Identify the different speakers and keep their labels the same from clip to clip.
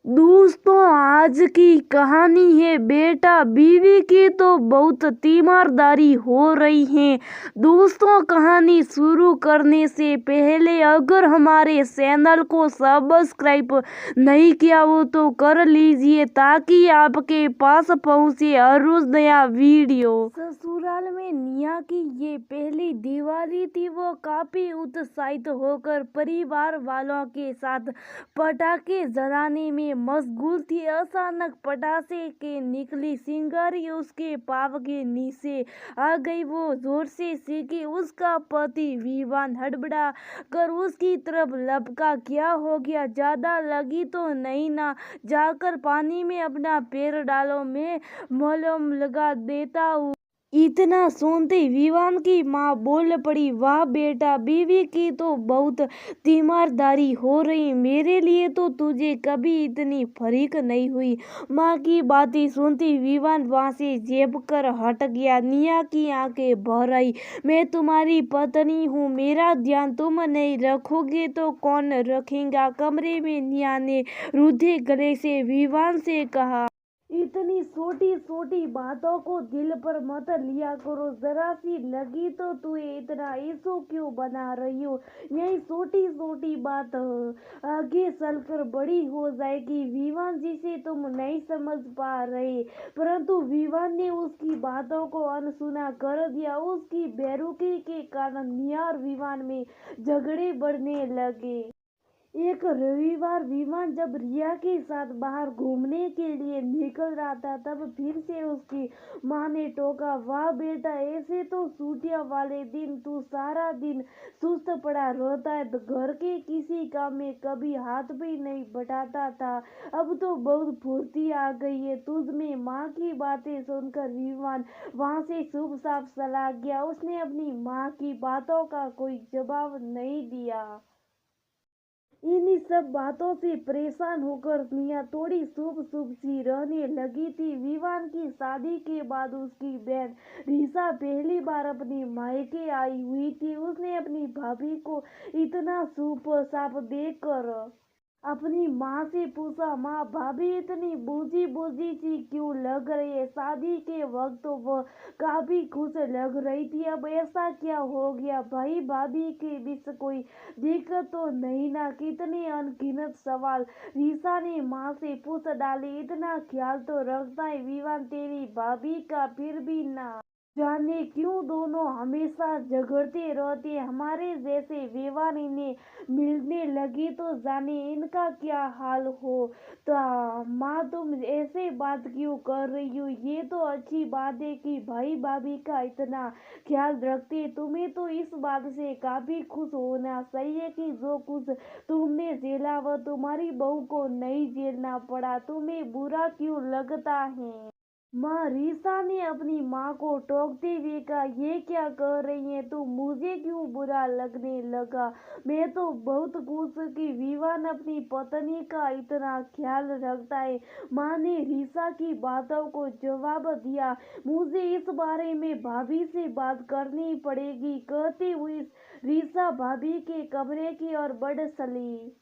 Speaker 1: दोस्तों, आज की कहानी है बेटा बीवी की तो बहुत तीमारदारी हो रही है। दोस्तों, कहानी शुरू करने से पहले अगर हमारे चैनल को सब्सक्राइब नहीं किया हो तो कर लीजिए ताकि आपके पास पहुंचे हर रोज नया वीडियो। ससुराल में निया की ये पहली दिवाली थी। वो काफी उत्साहित होकर परिवार वालों के साथ पटाखे जलाने में मशगूल थी। अचानक पटाखे के निकली चिंगारी उसके पाव के नीचे आ गई। वो जोर से चीखी। उसका पति विवान हड़बड़ा कर उसकी तरफ लपका। क्या हो गया? ज्यादा लगी तो नहीं ना? जाकर पानी में अपना पैर डालो, मैं मलहम लगा देता हूँ। इतना सुनते विवान की माँ बोल पड़ी, वाह बेटा, बीवी की तो बहुत तीमारदारी हो रही। मेरे लिए तो तुझे कभी इतनी फरीक नहीं हुई। माँ की बातें सुनती विवान वहां से झेप कर हट गया। निया की आंखें भर आई। मैं तुम्हारी पत्नी हूँ, मेरा ध्यान तुम नहीं रखोगे तो कौन रखेगा? कमरे में निया ने रुद्धे गले से विवान से कहा, इतनी छोटी छोटी बातों को दिल पर मत लिया करो। जरा सी लगी तो तुम्हें इतना इशू क्यों बना रही हो? यही छोटी छोटी बात आगे चलकर बड़ी हो जाएगी। विवान जिसे तुम नहीं समझ पा रहे, परंतु विवान ने उसकी बातों को अनसुना कर दिया। उसकी बेरुखी के कारण निया और विवान में झगड़े बढ़ने लगे। एक रविवार विवान जब रिया के साथ बाहर घूमने के लिए निकल रहा था तब फिर से उसकी माँ ने टोका, वाह बेटा, ऐसे तो छुट्टियां वाले दिन तू सारा दिन सुस्त पड़ा रहता है, घर के किसी काम में कभी हाथ भी नहीं बटाता था। अब तो बहुत फुर्ती आ गई है तुझ में। माँ की बातें सुनकर विवान वहां से चुपचाप चला गया। उसने अपनी माँ की बातों का कोई जवाब नहीं दिया। इन्हीं सब बातों से परेशान होकर निया थोड़ी शुभ शुभ सी रहने लगी थी। विवान की शादी के बाद उसकी बहन रीसा पहली बार अपनी मायके आई हुई थी। उसने अपनी भाभी को इतना शुभ साफ देखकर अपनी माँ से पूछा, माँ, भाभी इतनी बूझी बूझी सी क्यों लग रही है? शादी के वक्त तो वह काफी खुश लग रही थी, अब ऐसा क्या हो गया? भाई भाभी के बीच कोई दिक्कत तो नहीं ना? कितने अनगिनत सवाल रीसा ने माँ से पूछ डाले। इतना ख्याल तो रखता है विवान तेरी भाभी का, फिर भी ना जाने क्यों दोनों हमेशा झगड़ते रहते। हमारे जैसे विवान इन्हें मिलने लगी तो जाने इनका क्या हाल हो। तो माँ, तुम ऐसे बात क्यों कर रही हो? ये तो अच्छी बात है कि भाई भाभी का इतना ख्याल रखते। तुम्हें तो इस बात से काफी खुश होना चाहिए कि जो कुछ तुमने झेला वह तुम्हारी बहू को नहीं झेलना पड़ा। तुम्हें बुरा क्यों लगता है? माँ, रीसा ने अपनी माँ को टोकते हुए कहा, ये क्या कर रही है तुम? मुझे क्यों बुरा लगने लगा? मैं तो बहुत खुश हूँ कि विवान अपनी पत्नी का इतना ख्याल रखता है। माँ ने रीसा की बातों को जवाब दिया, मुझे इस बारे में भाभी से बात करनी पड़ेगी। कहते हुए रीसा भाभी के कमरे की ओर बढ़ चली।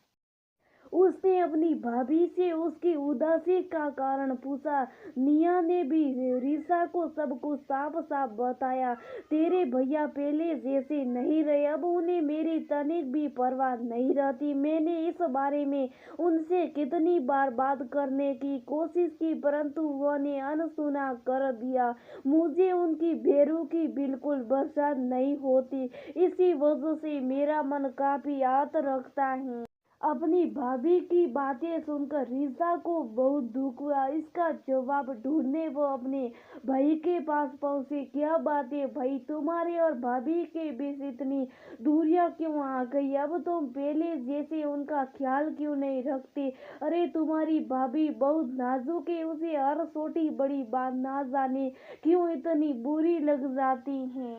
Speaker 1: उसने अपनी भाभी से उसकी उदासी का कारण पूछा। निया ने भी रीसा को सब कुछ साफ साफ बताया। तेरे भैया पहले जैसे नहीं रहे, अब उन्हें मेरी तनिक भी परवाह नहीं रहती। मैंने इस बारे में उनसे कितनी बार बात करने की कोशिश की परंतु उन्होंने अनसुना कर दिया। मुझे उनकी बेरुखी बिल्कुल बर्दाश्त नहीं होती। इसी वजह से मेरा मन काफी आहत रखता है। अपनी भाभी की बातें सुनकर रीसा को बहुत दुख हुआ। इसका जवाब ढूंढने वो अपने भाई के पास पहुंचे। क्या बात है भाई, तुम्हारे और भाभी के बीच इतनी दूरियां क्यों आ गई? अब तुम पहले जैसे उनका ख्याल क्यों नहीं रखते? अरे, तुम्हारी भाभी बहुत नाजुक है, उसे हर छोटी बड़ी बात ना जाने क्यों इतनी बुरी लग जाती है।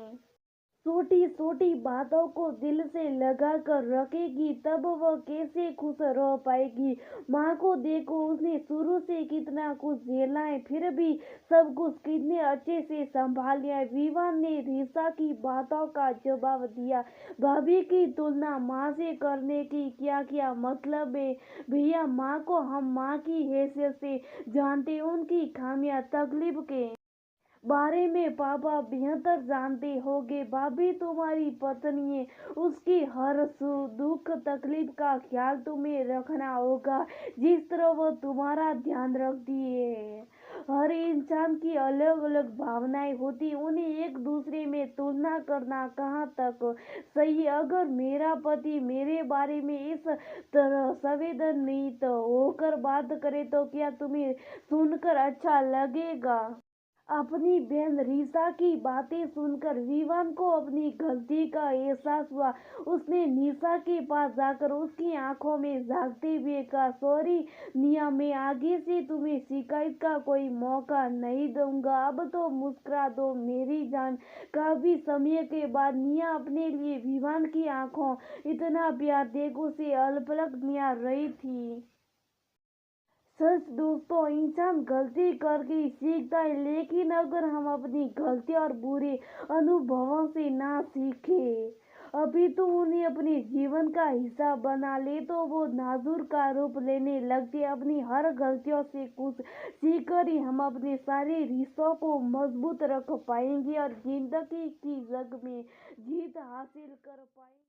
Speaker 1: छोटी छोटी बातों को दिल से लगा कर रखेगी तब वह कैसे खुश रह पाएगी। माँ को देखो, उसने शुरू से कितना कुछ झेला है, फिर भी सब कुछ कितने अच्छे से संभाल लिया है। विवान ने रीसा की बातों का जवाब दिया। भाभी की तुलना माँ से करने की क्या क्या मतलब है भैया। माँ को हम माँ की हैसियत से जानते, उनकी खामियां तकलीफ के बारे में पापा बेहतर जानते होंगे। भाभी तुम्हारी पत्नी है, उसकी हर सुख दुख तकलीफ का ख्याल तुम्हें रखना होगा जिस तरह वो तुम्हारा ध्यान रखती है। हर इंसान की अलग अलग भावनाएं होती, उन्हें एक दूसरे में तुलना करना कहाँ तक सही है। अगर मेरा पति मेरे बारे में इस तरह संवेदनशील होकर बात करे तो क्या तुम्हें सुनकर अच्छा लगेगा। अपनी बहन रीसा की बातें सुनकर विवान को अपनी गलती का एहसास हुआ। उसने निशा के पास जाकर उसकी आंखों में झांकते हुए कहा, सॉरी निया, मैं आगे से तुम्हें शिकायत का कोई मौका नहीं दूंगा। अब तो मुस्कुरा दो मेरी जान। काफी समय के बाद निया अपने लिए विवान की आंखों इतना प्यार देख उसे अलपलक निहार रही थी। सच दोस्तों, इंसान गलती करके ही सीखता है, लेकिन अगर हम अपनी गलती और बुरे अनुभवों से ना सीखे अभी तो उन्हें अपने जीवन का हिस्सा बना ले तो वो नाजुर का रूप लेने लगते। अपनी हर गलतियों से कुछ सीखकर ही हम अपने सारे रिश्तों को मजबूत रख पाएंगे और जिंदगी की जंग में जीत हासिल कर पाएंगे।